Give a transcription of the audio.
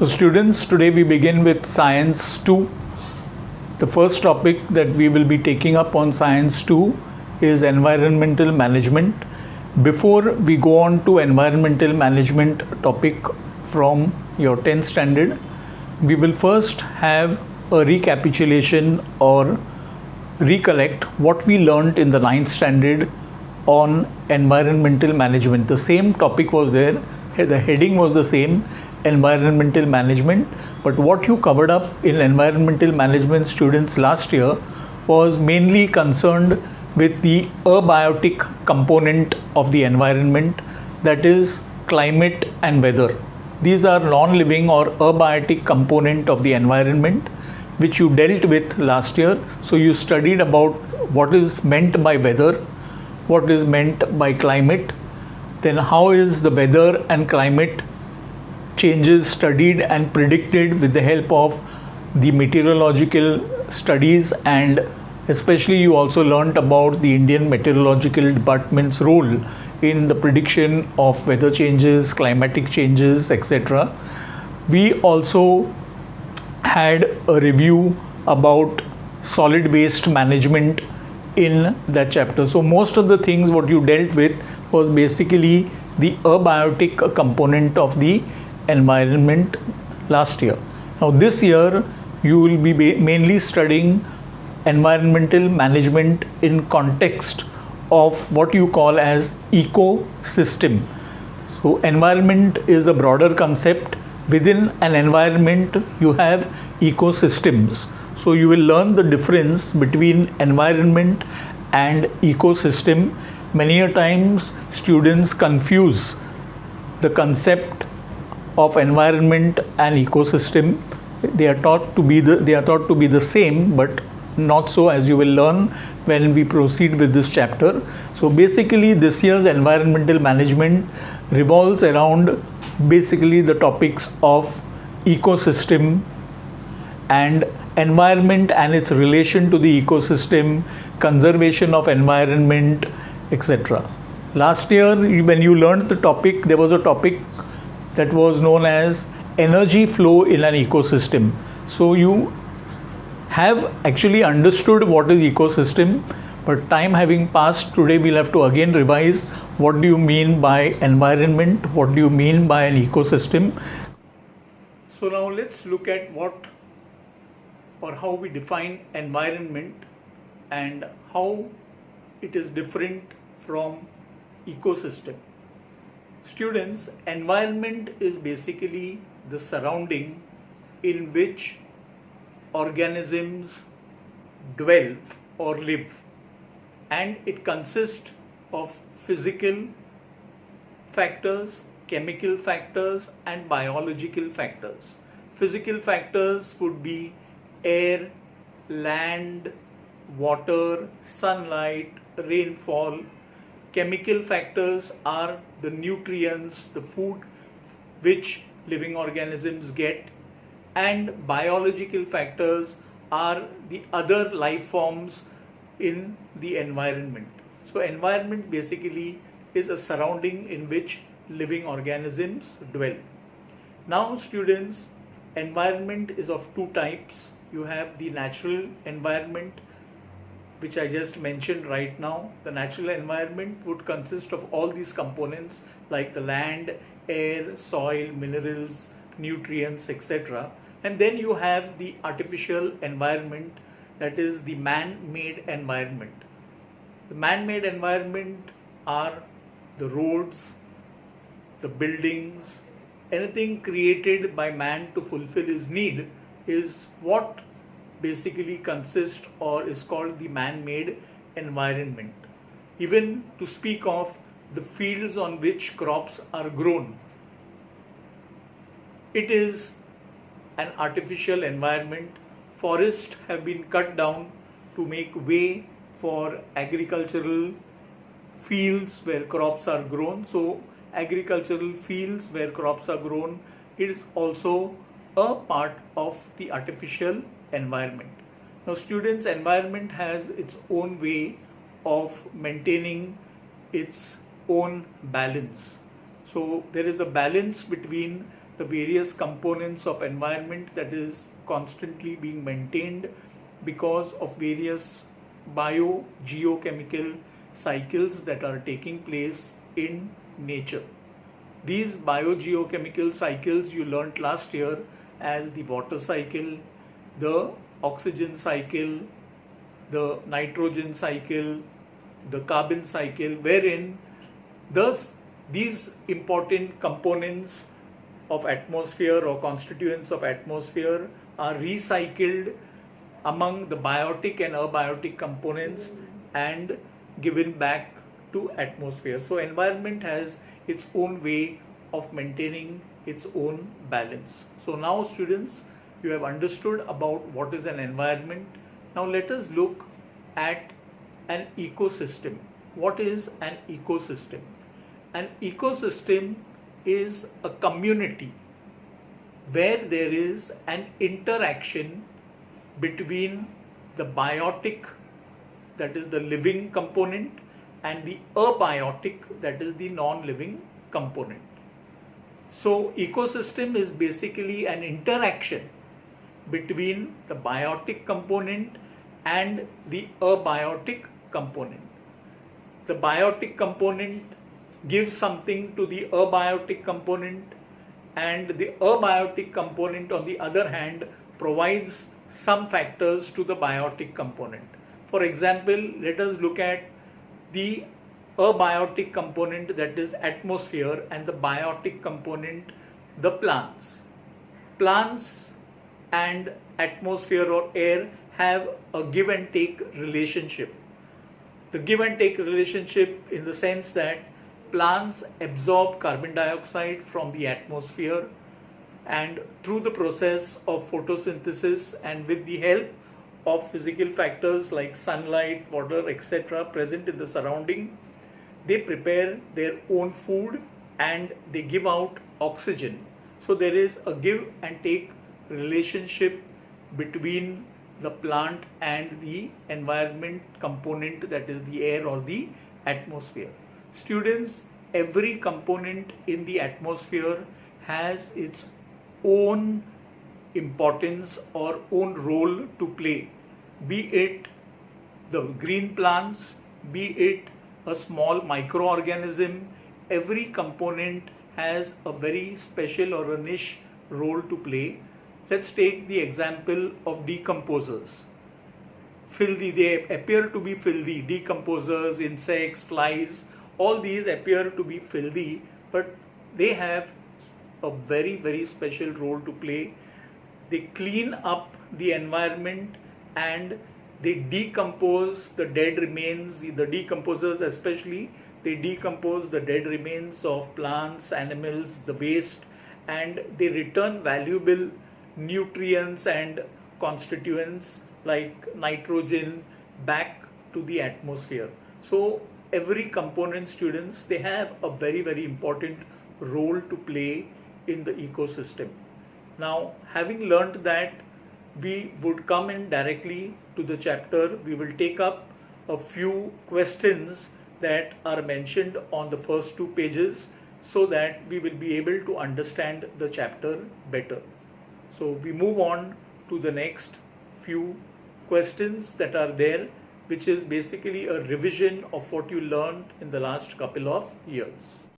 So students, today we begin with Science 2. The first topic that we will be taking up on Science 2 is environmental management. Before we go on to environmental management topic from your 10th standard, we will first have a recapitulation or recollect what we learnt in the 9th standard on environmental management. The same topic was there, the heading was the same, environmental management, but what you covered up in environmental management, students, last year was mainly concerned with the abiotic component of the environment, that is climate and weather. These are non-living or abiotic component of the environment which you dealt with last year. So you studied about what is meant by weather, what is meant by climate, then how is the weather and climate changes studied and predicted with the help of the meteorological studies, and especially you also learnt about the Indian Meteorological Department's role in the prediction of weather changes, climatic changes, etc. We also had a review about solid waste management in that chapter. So most of the things what you dealt with was basically the abiotic component of the environment last year. Now this year you will be mainly studying environmental management in context of what you call as ecosystem. So environment is a broader concept. Within an environment you have ecosystems. So you will learn the difference between environment and ecosystem. Many a times students confuse the concept of environment and ecosystem. They are taught to be the same, but not so, as you will learn when we proceed with this chapter. So basically this year's environmental management revolves around basically the topics of ecosystem and environment and its relation to the ecosystem, conservation of environment, etc. Last year when you learned the topic, there was a topic that was known as energy flow in an ecosystem. So you have actually understood what is ecosystem, but time having passed, today we'll have to again revise what do you mean by environment, what do you mean by an ecosystem. So now let's look at what or how we define environment and how it is different from ecosystem. Students, environment is basically the surrounding in which organisms dwell or live, and it consists of physical factors, chemical factors and biological factors. Physical factors would be air, land, water, sunlight, rainfall. Chemical factors are the nutrients, the food which living organisms get, and biological factors are the other life forms in the environment. So environment basically is a surrounding in which living organisms dwell. Now students, environment is of two types. You have the natural environment, which I just mentioned right now. The natural environment would consist of all these components like the land, air, soil, minerals, nutrients, etc. And then you have the artificial environment, that is the man-made environment. The man-made environment are the roads, the buildings, anything created by man to fulfill his need is what basically consists or is called the man-made environment. Even to speak of the fields on which crops are grown, it is an artificial environment. Forests have been cut down to make way for agricultural fields where crops are grown. So agricultural fields where crops are grown, it is also a part of the artificial environment. Now students, environment has its own way of maintaining its own balance. So there is a balance between the various components of environment that is constantly being maintained because of various biogeochemical cycles that are taking place in nature. These biogeochemical cycles you learnt last year as the water cycle, the oxygen cycle, the nitrogen cycle, the carbon cycle, wherein thus these important components of atmosphere or constituents of atmosphere are recycled among the biotic and abiotic components and given back to atmosphere. So environment has its own way of maintaining its own balance. So now students, you have understood about what is an environment. Now let us look at an ecosystem. What is an ecosystem? An ecosystem is a community where there is an interaction between the biotic, that is the living component, and the abiotic, that is the non-living component. So ecosystem is basically an interaction between the biotic component and the abiotic component. The biotic component gives something to the abiotic component, and the abiotic component on the other hand provides some factors to the biotic component. For example, let us look at the abiotic component, that is atmosphere, and the biotic component, the plants. Plants and atmosphere or air have a give and take relationship. The give and take relationship in the sense that plants absorb carbon dioxide from the atmosphere, and through the process of photosynthesis and with the help of physical factors like sunlight, water, etc. present in the surrounding, they prepare their own food and they give out oxygen. So there is a give and take relationship between the plant and the environment component, that is the air or the atmosphere. Students, every component in the atmosphere has its own importance or own role to play, be it the green plants, be it a small microorganism. Every component has a very special or a niche role to play. Let's take the example of decomposers. They appear to be filthy. Decomposers, insects, flies, all these appear to be filthy, but they have a very, very special role to play. They clean up the environment and they decompose the dead remains. The decomposers especially, they decompose the dead remains of plants, animals, the waste, and they return valuable nutrients and constituents like nitrogen back to the atmosphere. So every component, students, they have a very, very important role to play in the ecosystem. Now, having learnt that, we would come in directly to the chapter. We will take up a few questions that are mentioned on the first 2 pages so that we will be able to understand the chapter better. So we move on to the next few questions that are there, which is basically a revision of what you learned in the last couple of years.